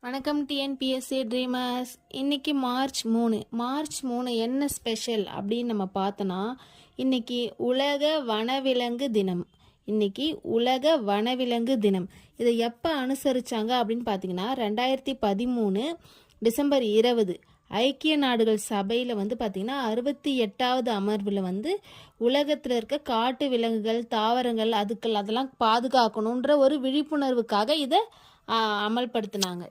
வணக்கம் TNPSC dreamers. இன்னைக்கு March 3 என்ன ஸ்பெஷல் அப்படின்னு நம்ம பார்த்தோன்னா, இன்னைக்கு உலக வனவிலங்கு தினம். இதை எப்போ அனுசரிச்சாங்க அப்படின்னு பார்த்தீங்கன்னா 2013 டிசம்பர் 20 ஐக்கிய நாடுகள் சபையில் பார்த்தீங்கன்னா 68வது அமர்வில் உலகத்தில் இருக்க காட்டு விலங்குகள், தாவரங்கள், அதெல்லாம் பாதுகாக்கணுன்ற ஒரு விழிப்புணர்வுக்காக இதை அமல்படுத்தினாங்க.